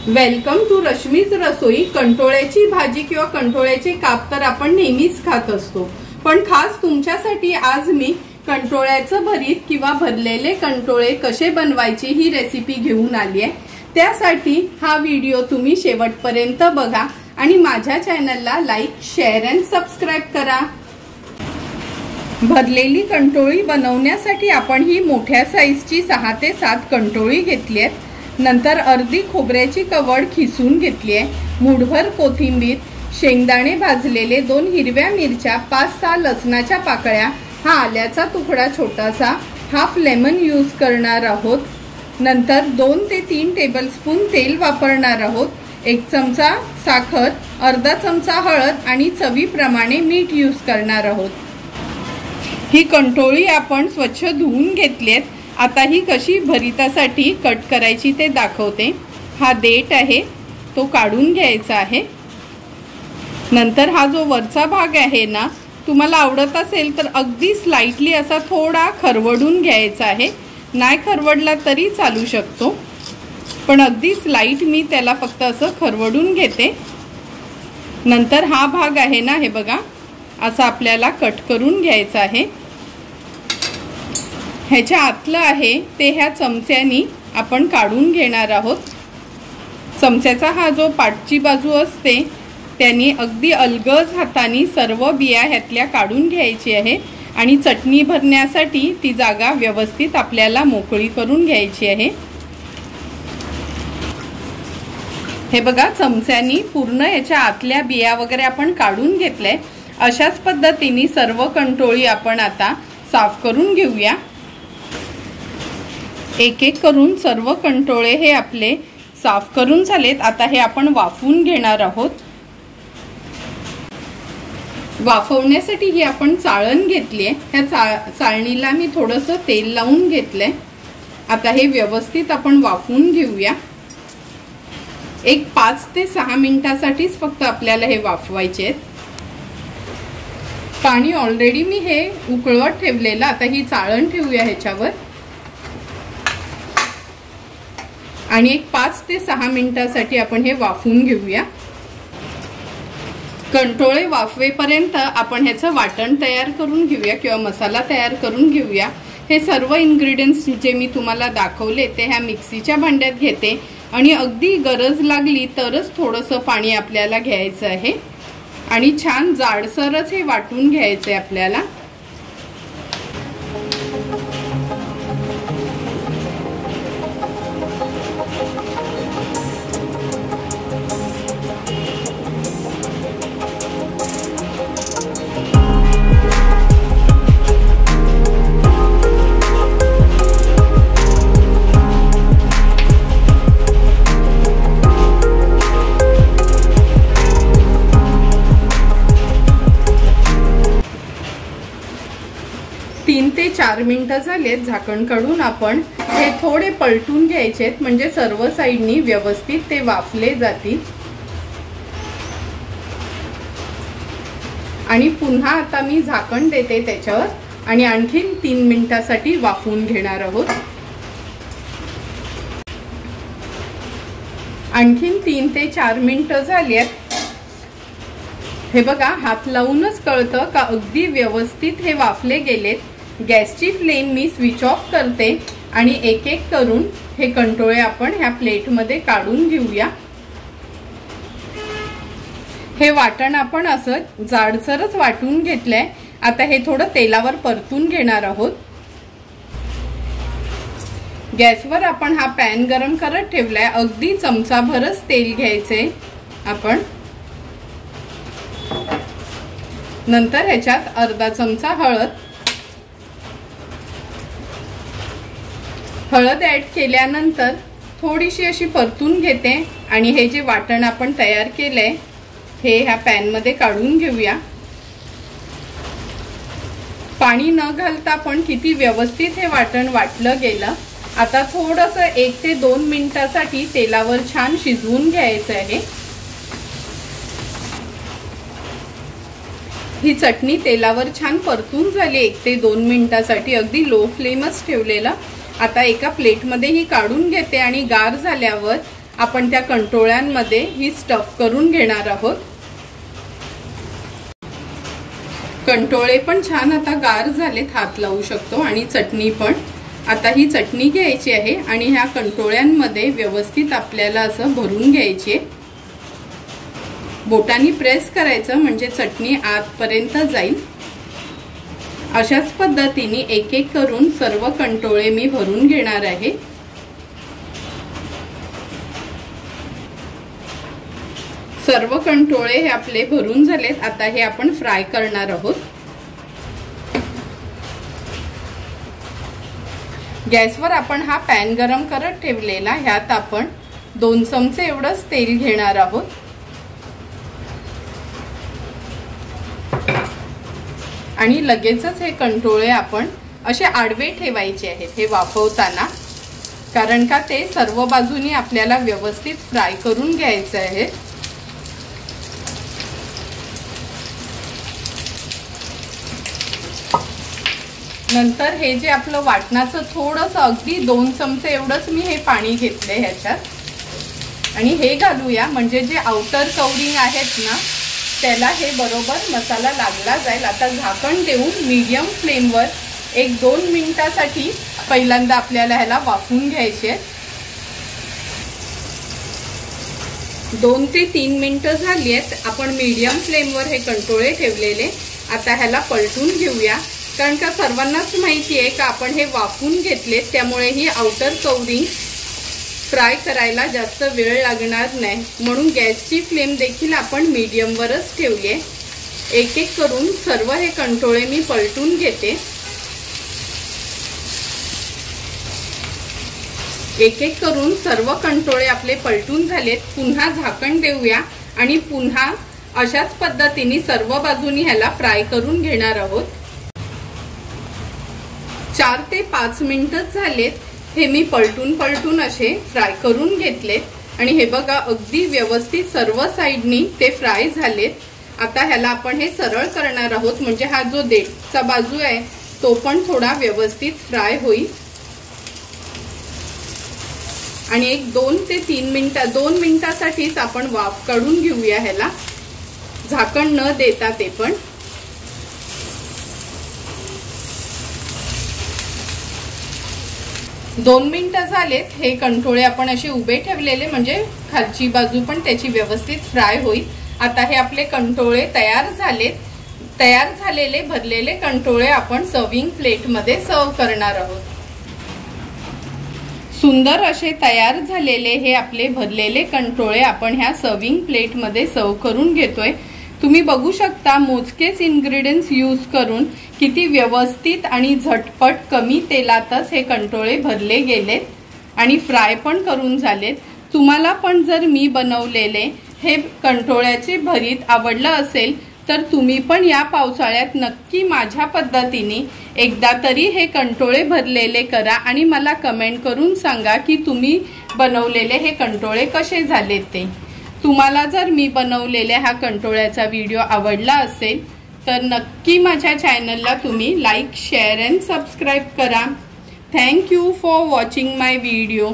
Welcome to Rashmi's रसोई। कंटोळ्याची भाजी किंवा कंटोळ्याचे काप तर आपण नेहमीच खात असतो, पण खास तुमच्यासाठी आज मी कंटोळ्याचं भरीत किंवा भरलेले कंटोळे कसे बनवायचे ही रेसिपी घेऊन आली आहे। त्यासाठी हा व्हिडिओ तुम्ही शेवटपर्यंत बघा आणि माझ्या चॅनलला लाईक, शेअर अँड सबस्क्राइब करा। भरलेली कंटोळी बनवण्यासाठी आपण ही मोठ्या साईजची 6 ते 7 कंटोळी घेतली आहेत। नंतर अर्धी खोबऱ्याची कवड खिसून घेतली आहे, मूठभर कोथिंबीर, शेंगदाणे भाजलेले, 2 हिरव्या मिरच्या, 5-6 लसणाच्या पाकळ्या, हा आल्याचा तुकडा छोटासा, हाफ लेमन यूज करणार आहोत। नंतर 2 ते 3 टेबलस्पून तेल वापरणार आहोत, 1 चमचा साखर, अर्धा चमचा हळद आणि चवीप्रमाणे मीठ यूज करणार आहोत। ही कंटोळी आपण स्वच्छ धुवून घेतली आहे। आता ही कशी भरितासाठी कट करायची ते दाखवते। हा देठ आहे तो काढून घ्यायचा आहे। नंतर हा जो वरचा भाग आहे ना, तुम्हाला आवडत असेल तर अगदी स्लाइटली असा थोडा खरवडून घ्यायचा आहे, नाही खरवडला तरी चालू शकतो, पण अगदी स्लाइट मी त्याला फक्त असं खरवडून घेते। नंतर हा भाग आहे ना, हे बघा असा आपल्याला कट करून घ्यायचा आहे। ह्याच्या आतलं आहे ते ह्या चमच्यानी आपण काढून घेणार आहोत। चमच्याचा हा जो पाठची बाजू असते त्याने अगदी अलगद हाताने सर्व बिया ह्यातल्या काढून घ्यायची आहे आणि चटणी भरण्यासाठी ती जागा व्यवस्थित आपल्याला मोकळी करून घ्यायची आहे। हे बघा चमच्यानी पूर्ण ह्याच्या आतल्या बिया वगैरे आपण काढून घेतल्या। अशाच पद्धतीने सर्व कंटोळी आपण आता साफ करून घेऊया। एक एक करून सर्व कंटोळे हे आपले साफ करून झालेत। आता हे आपण वाफवून घेणार आहोत। वाफवण्यासाठी ही आपण चाळण घेतली आहे, ह्या चाळणीला मी थोडंसं तेल लावून घेतलंय। आता हे व्यवस्थित आपण वाफवून घेऊया। एक 5 ते 6 मिनिटांसाठीच फक्त आपल्याला हे वाफवायचे आहेत। पाणी ऑलरेडी मी हे उकळवत ठेवलेलं, आता ही चाळण ठेवूया ह्याच्यावर आणि एक 5 ते 6 मिनिटांसाठी आपण हे वाफवून घेऊया। कंटोळे वाफवेपर्यंत आपण ह्याचं वाटण तयार करून घेऊया किंवा मसाला तयार करून घेऊया। हे सर्व इन्ग्रेडियंट्स जे मी तुम्हाला दाखवले ते ह्या मिक्सीच्या भांड्यात घेते आणि अगदी गरज लागली तरच थोडंसं पाणी आपल्याला घ्यायचं आहे आणि छान जाडसरच हे वाटून घ्यायचे आपल्याला। तीन ते 4 मिनिटं झालेत, झाकण काढून आपण हे थोडे पलटून घ्यायचे म्हणजे सर्व साइडनी व्यवस्थित ते वाफले जातील। आणि पुन्हा आता मी झाकण देते त्याच्यावर आणि आणखीन 3 मिनिटांसाठी वाफवून घेणार आहोत। आणखीन 3 ते 4 मिनिटं झालीत। हे बघा हात लावूनच कळतं का अगदी व्यवस्थित हे वाफले गेलेत। गॅसची फ्लेम मी स्विच ऑफ करते आणि एक एक करून हे कंटोळे आपण ह्या प्लेटमध्ये काढून घेऊया। हे वाटण आपण असं जाडसरच वाटून घेतलंय। आता हे थोडं तेलावर परतून घेणार आहोत। गॅसवर आपण हा पॅन गरम करत ठेवलाय, अगदी चमचाभरच तेल घ्यायचे आपण। नंतर ह्याच्यात अर्धा चमचा हळद ऍड केल्यानंतर थोडीशी अशी परतून घेते आणि हे जे वाटण आपण तयार केलंय हे ह्या पॅन मध्ये काढून घेऊया। पाणी न घालता पण किती व्यवस्थित हे वाटण वाटलं गेलं। आता थोडंसं 1 ते 2 मिनिटांसाठी तेलावर छान शिजवून घ्यायचं आहे। ही चटणी तेलावर छान परतून झाली 1 ते 2 मिनिटांसाठी, अगदी लो फ्लेमच ठेवलेला। आता एका प्लेटमध्ये ही काढून घेते आणि गार झाल्यावर आपण त्या कंटोळ्यांमध्ये ही स्टफ करून घेणार आहोत। कंटोळे पण छान आता गार झालेत, हात लावू शकतो। आणि चटणी पण, आता ही चटणी घ्यायची आहे आणि ह्या कंटोळ्यांमध्ये व्यवस्थित आपल्याला असं भरून घ्यायची आहे। बोटांनी प्रेस करायचं म्हणजे चटणी आतपर्यंत जाईल। अशाच पद्धतीने एक एक करून सर्व कंटोळे मी भरून घेणार आहे। सर्व कंटोळे हे आपले भरून झालेत। आता हे आपण फ्राय करणार आहोत। गॅसवर आपण हा पॅन गरम करत ठेवलेला, ह्यात आपण 2 चमचे एवढंच तेल घेणार आहोत। आणि लगेचच हे कंटोळे आपण असे आडवे ठेवायचे आहेत हे वाफवताना, कारण का ते सर्व बाजूनी आपल्याला व्यवस्थित फ्राय करून घ्यायचे आहे। नंतर हे जे आपलं वाटणाचं थोडंसं अगदी 2 चमचे एवढंच मी हे पाणी घेतले ह्याच्यात आणि हे घालूया, म्हणजे जे आउटर कवरिंग आहेत ना त्याला हे बरोबर मसाला लागला जाईल। आता झाकण देऊन मीडियम फ्लेमवर 1-2 मिनिटासाठी पहिल्यांदा आपल्याला ह्याला वाफवून घ्यायचे। 2 ते 3 मिनिटं झाली आहेत, आपण मीडियम फ्लेमवर हे कंटोळे ठेवलेले। आता ह्याला पलटून घेऊया, कारण का सर्वांनाच माहिती आहे का आपण हे वाफवून घेतले, त्यामुळे ही आउटर कवरिंग फ्राय करायला जास्त वेळ लागणार नाही, म्हणून गॅसची फ्लेम देखील आपण मीडियमवरच ठेवली आहे। एक एक करून सर्व हे कंटोळे मी पलटून घेते। एक एक करून सर्व कंटोळे आपले पलटून झालेत। पुन्हा झाकण देऊया आणि पुन्हा अशाच पद्धतीने सर्व बाजूनी ह्याला फ्राय करून घेणार आहोत। 4 ते 5 मिनिटं झालेत, हे मी पलटून असे फ्राय करून घेतलेत आणि हे बघा अगदी व्यवस्थित सर्व साइडनी ते फ्राय झालेत। आता ह्याला आपण हे सरळ करणार आहोत, म्हणजे हा जो देठचा बाजू आहे तो पण थोडा व्यवस्थित फ्राय होईल। आणि 2 ते 3 मिनिटं 2 मिनिटासाठीच आपण वाफ काढून घेऊया ह्याला, झाकण न देता ते पण। दोन मिनिटं झालेत, हे कंटोळे आपण असे उभे ठेवलेले, म्हणजे खालची बाजू पण त्याची व्यवस्थित फ्राय होईल। आता हे आपले कंटोळे तयार झालेत। तयार झालेले भरलेले कंटोळे आपण सर्विंग प्लेटमध्ये सर्व करणार आहोत। सुंदर असे तयार झालेले हे आपले भरलेले कंटोळे आपण ह्या सर्विंग प्लेटमध्ये सर्व करून घेतोय। तुम्ही बघू शकता मोजकेच इन्ग्रेडियंट्स यूज करून किती व्यवस्थित आणि झटपट कमी तेलातच हे कंटोळे भरले गेलेत आणि फ्राय पण करून झालेत। तुम्हाला पण जर मी बनवलेले हे कंटोळ्याचे भरीत आवडलं असेल तर तुम्ही पण या पावसाळ्यात नक्की माझ्या पद्धतीने एकदा तरी हे कंटोळे भरलेले करा आणि मला कमेंट करून सांगा की तुम्ही बनवलेले हे कंटोळे कसे झाले ते। तुम्हाला जर मी बनवलेल्या हा कंटोळ्याचा व्हिडिओ आवडला असेल तर नक्की माझ्या चॅनलला तुम्ही लाईक, शेअर अँड सबस्क्राईब करा। Thank you for watching my video.